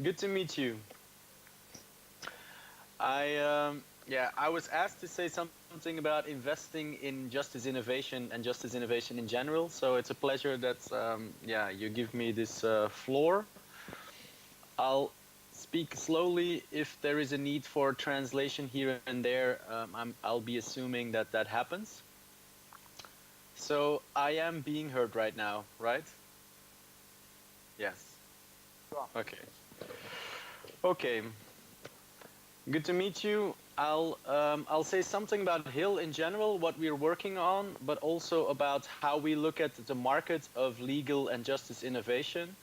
Good to meet you. I was asked to say something about investing in justice innovation and justice innovation in general. So it's a pleasure that you give me this floor. I'll speak slowly. If there is a need for translation here and there, I'll be assuming that that happens. So I am being heard right now, right? Yes. Okay. Okay. Good to meet you. I'll say something about HiiL in general, what we're working on, but also about how we look at the market of legal and justice innovation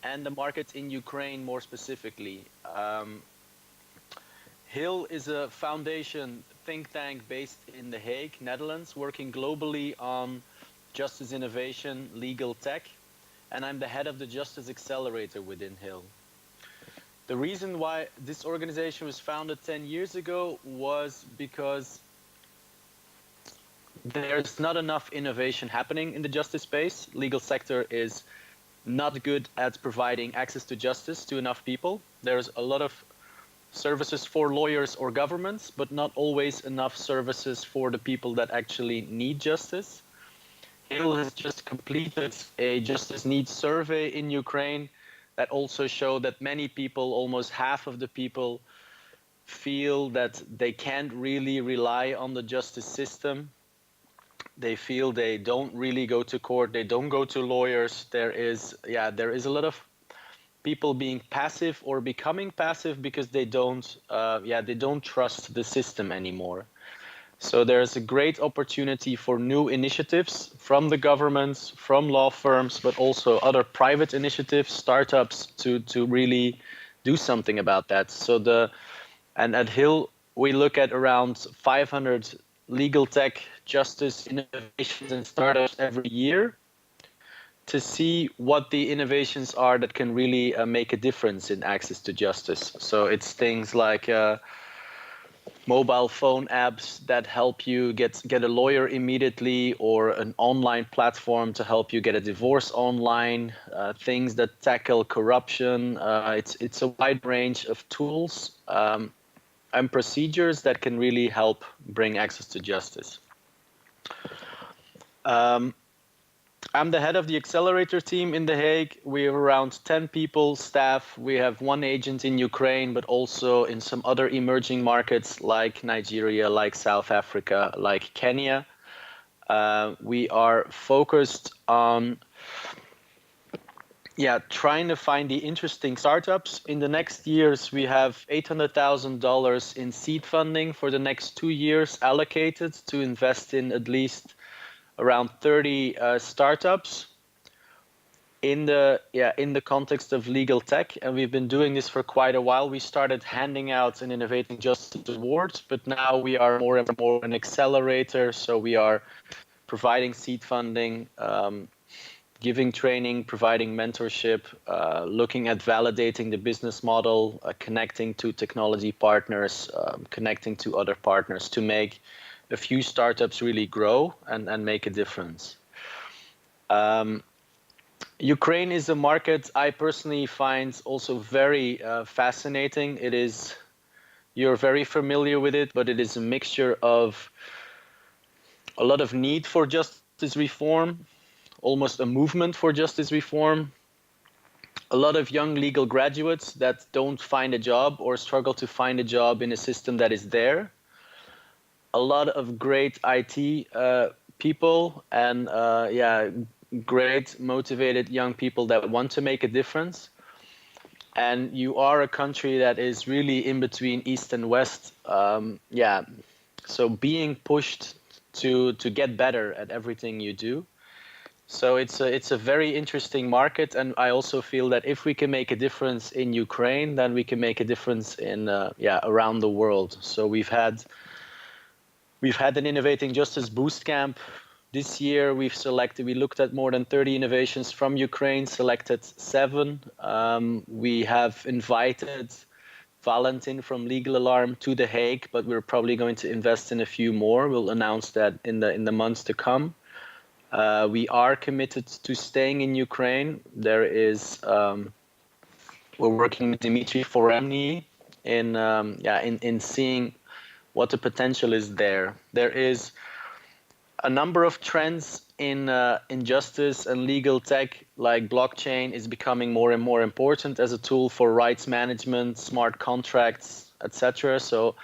and the market in Ukraine more specifically. HiiL is a foundation think tank based in The Hague, Netherlands, working globally on justice innovation, legal tech, and I'm the head of the Justice Accelerator within HiiL. The reason why this organization was founded 10 years ago was because there's not enough innovation happening in the justice space. Legal sector is not good at providing access to justice to enough people. There's a lot of services for lawyers or governments, but not always enough services for the people that actually need justice. HiiL has just completed a justice needs survey in Ukraine that also showed that many people, almost half of the people, feel that they can't really rely on the justice system. They feel they don't really go to court, they don't go to lawyers. There is a lot of people being passive or becoming passive because they don't trust the system anymore. So there's a great opportunity for new initiatives from the governments, from law firms, but also other private initiatives, startups to really do something about that. And at HiiL, we look at around 500 legal tech, justice, innovations, and startups every year to see what the innovations are that can really make a difference in access to justice. So it's things like mobile phone apps that help you get a lawyer immediately, or an online platform to help you get a divorce online, things that tackle corruption. It's a wide range of tools and procedures that can really help bring access to justice. I'm the head of the accelerator team in The Hague. We have around 10 people, staff. We have one agent in Ukraine, but also in some other emerging markets like Nigeria, like South Africa, like Kenya. We are focused on trying to find the interesting startups. In the next years, we have $800,000 in seed funding for the next 2 years allocated to invest in at least around 30 startups in the context of legal tech, and we've been doing this for quite a while. We started handing out an Innovating Justice Award, but now we are more and more an accelerator. So we are providing seed funding, giving training, providing mentorship, looking at validating the business model, connecting to technology partners, connecting to other partners to make a few startups really grow and make a difference. Ukraine is a market I personally find also very fascinating. You're very familiar with it, but it is a mixture of a lot of need for justice reform, almost a movement for justice reform, a lot of young legal graduates that don't find a job or struggle to find a job in a system that is there, a lot of great IT people, and great motivated young people that want to make a difference. And you are a country that is really in between East and West. So being pushed to get better at everything you do. So it's a very interesting market, and I also feel that if we can make a difference in Ukraine, then we can make a difference in around the world. So we've had an Innovating Justice Boost Camp this year. We looked at more than 30 innovations from Ukraine, selected 7. We have invited Valentin from Legal Alarm to The Hague, but we're probably going to invest in a few more. We'll announce that in the months to come. We are committed to staying in Ukraine. There is We're working with Dimitri Foremny in seeing what the potential is there. There is a number of trends in justice and legal tech, like blockchain is becoming more and more important as a tool for rights management, smart contracts, etc. So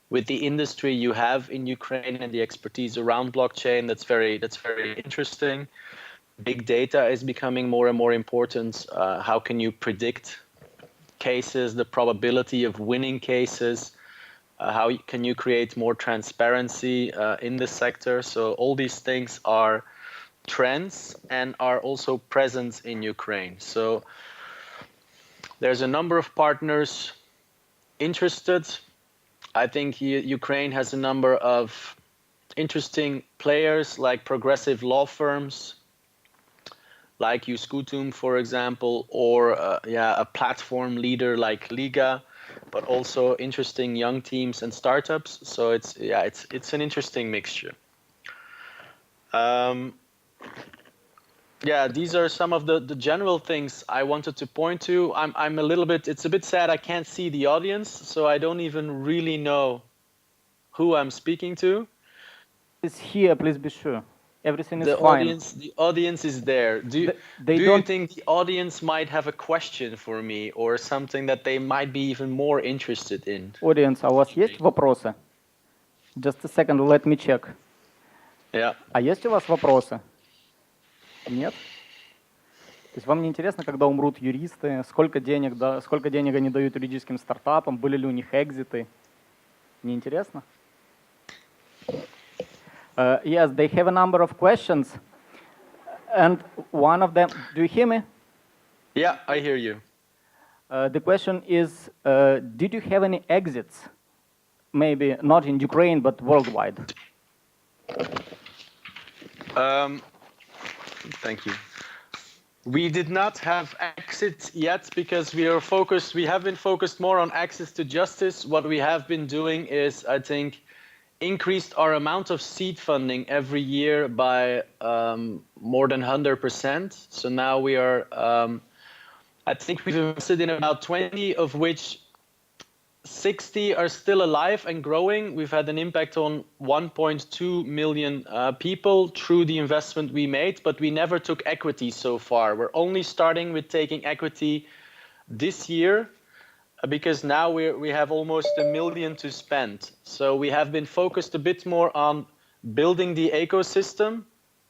with the industry you have in Ukraine and the expertise around blockchain, that's very interesting. Big data is becoming more and more important. How can you predict cases, the probability of winning cases? How can you create more transparency in this sector? So all these things are trends and are also present in Ukraine. So there's a number of partners interested. I think Ukraine has a number of interesting players like progressive law firms, like Uskutum, for example, or a platform leader like Liga, but also interesting young teams and startups. So it's an interesting mixture. These are some of the general things I wanted to point to. I'm a little bit, it's a bit sad I can't see the audience, so I don't even really know who I'm speaking to. It's here, please be sure. Everything is fine. fine. The audience is there. Do you think the audience might have a question for me or something that they might be even more interested in? Audience, а у вас есть вопросы? Just a second, let me check. Yeah. А есть у вас вопросы? Нет? То есть вам не интересно, когда умрут юристы, сколько денег они дают юридическим стартапам, были ли у них экзиты? Не интересно? Yes, they have a number of questions. And one of them, do you hear me? Yeah, I hear you. The question is, did you have any exits? Maybe not in Ukraine, but worldwide. Thank you. We did not have exit yet because we have been focused more on access to justice. What we have been doing is, I think, increased our amount of seed funding every year by more than 100%. So now we are, I think we've invested in about 20, of which 60 are still alive and growing. We've had an impact on 1.2 million people through the investment we made, but we never took equity so far. We're only starting with taking equity this year because now we have almost 1 million to spend. So we have been focused a bit more on building the ecosystem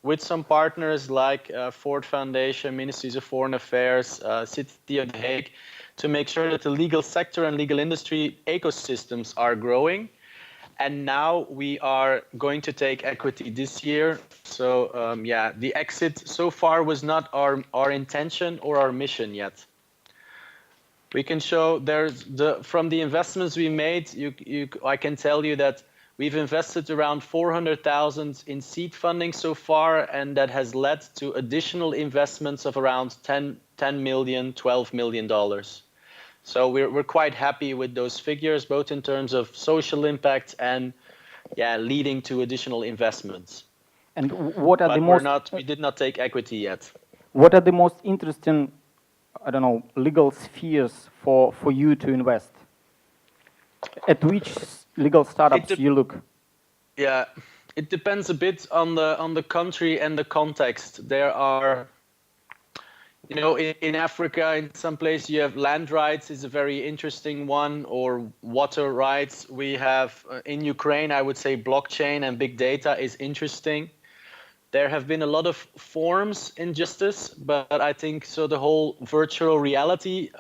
with some partners like Ford Foundation, Ministries of Foreign Affairs, City of The Hague, to make sure that the legal sector and legal industry ecosystems are growing. And now we are going to take equity this year. So the exit so far was not our intention or our mission yet. We can show from the investments we made, I can tell you that we've invested around 400,000 in seed funding so far, and that has led to additional investments of around $10 million, $12 million. So we're quite happy with those figures, both in terms of social impact and leading to additional investments. And what are we did not take equity yet. What are the most interesting, I don't know, legal spheres for you to invest? At which legal startups you look? Yeah, it depends a bit on the country and the context. There are, in Africa, in some place you have land rights is a very interesting one, or water rights. We have in Ukraine, I would say blockchain and big data is interesting. There have been a lot of forms in justice, but I think the whole virtual reality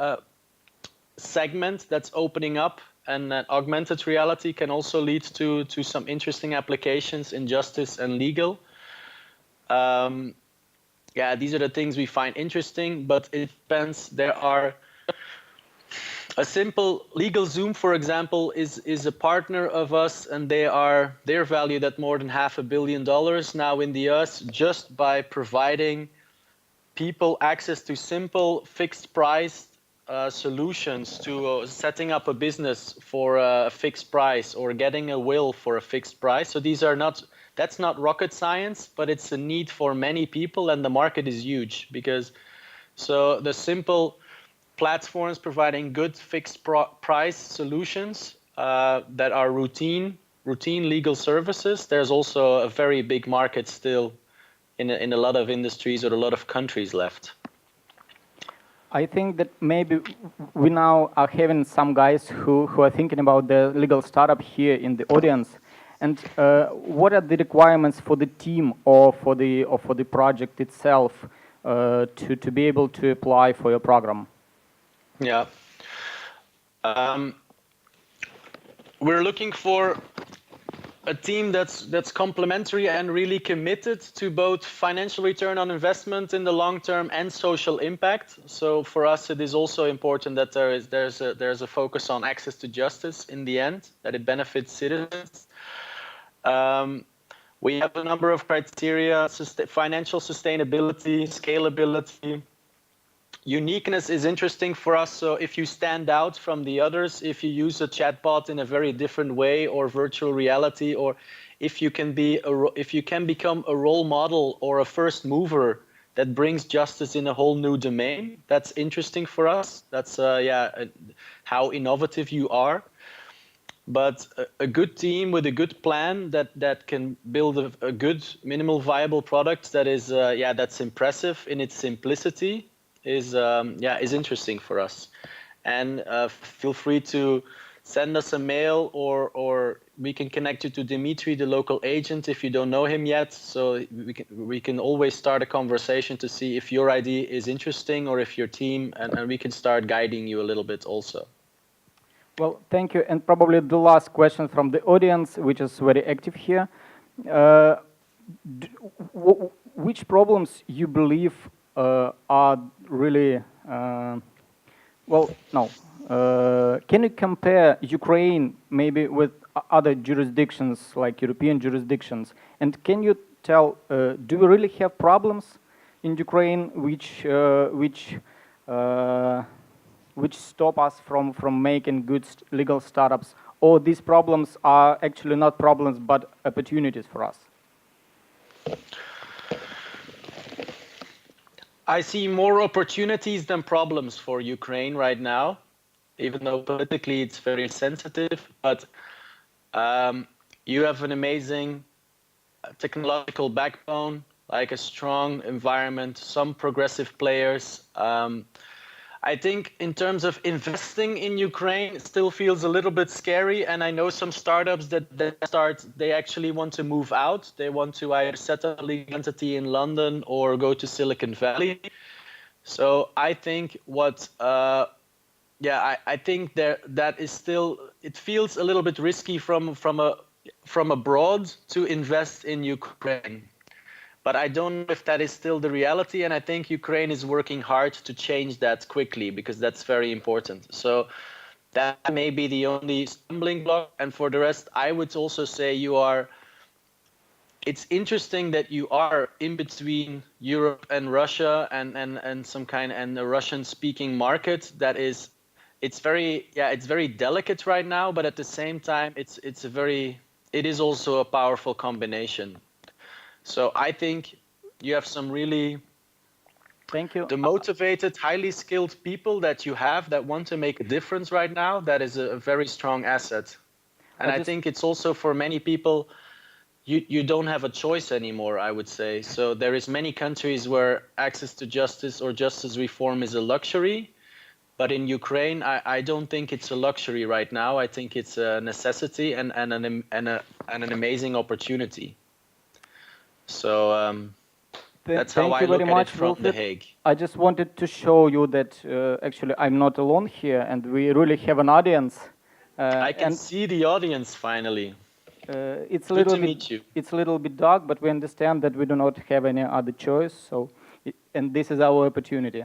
segment that's opening up, and that augmented reality can also lead to some interesting applications in justice and legal. These are the things we find interesting, but it depends. There are a simple Legal Zoom, for example, is a partner of us, and they're valued at more than $500 million now in the US, just by providing people access to simple fixed price solutions to setting up a business for a fixed price or getting a will for a fixed price. So that's not rocket science, but it's a need for many people, and the market is huge because the simple platforms providing good fixed price solutions that are routine legal services. There's also a very big market still in a lot of industries or a lot of countries left. I think that maybe we now are having some guys who are thinking about the legal startup here in the audience. And what are the requirements for the team or for the project itself to be able to apply for your program? Yeah. We're looking for a team that's complementary and really committed to both financial return on investment in the long term and social impact. So for us, it is also important that there's a focus on access to justice in the end, that it benefits citizens. We have a number of criteria: financial sustainability, scalability. Uniqueness is interesting for us. So if you stand out from the others, if you use a chatbot in a very different way, or virtual reality, or if you can become a role model or a first mover that brings justice in a whole new domain, that's interesting for us. That's how innovative you are. But a good team with a good plan that can build a good minimal viable product that is that's impressive in its simplicity is interesting for us. And feel free to send us a mail, or we can connect you to Dimitri, the local agent, if you don't know him yet. So we can always start a conversation to see if your idea is interesting or if your team, and we can start guiding you a little bit also. Well, thank you. And probably the last question from the audience, which is very active here. Which problems you believe are really, can you compare Ukraine maybe with other jurisdictions, like European jurisdictions? And can you tell, do we really have problems in Ukraine which stop us from making good legal startups? Or these problems are actually not problems, but opportunities for us? I see more opportunities than problems for Ukraine right now, even though politically it's very sensitive. But you have an amazing technological backbone, like a strong environment, some progressive players. I think in terms of investing in Ukraine, it still feels a little bit scary. And I know some startups they actually want to move out. They want to either set up a legal entity in London or go to Silicon Valley. So I think I think that is still, it feels a little bit risky from abroad to invest in Ukraine. But I don't know if that is still the reality, and I think Ukraine is working hard to change that quickly, because that's very important. So that may be the only stumbling block. And for the rest, I would also say it's interesting that you are in between Europe and Russia and a Russian-speaking market that is, it's very delicate right now, but at the same time, it is also a powerful combination. So I think you have some really the motivated, highly skilled people that you have that want to make a difference right now. That is a very strong asset. And I think it's also for many people, you don't have a choice anymore, I would say. So there is many countries where access to justice or justice reform is a luxury. But in Ukraine, I don't think it's a luxury right now. I think it's a necessity and an amazing opportunity. So that's how I look at it from The Hague. I just wanted to show you that actually I'm not alone here, and we really have an audience. I can see the audience finally. It's a little bit dark, but we understand that we do not have any other choice. So, and this is our opportunity.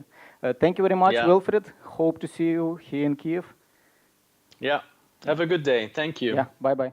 Thank you very much, Wilfried. Hope to see you here in Kiev. Yeah. Have a good day. Thank you. Yeah. Bye-bye.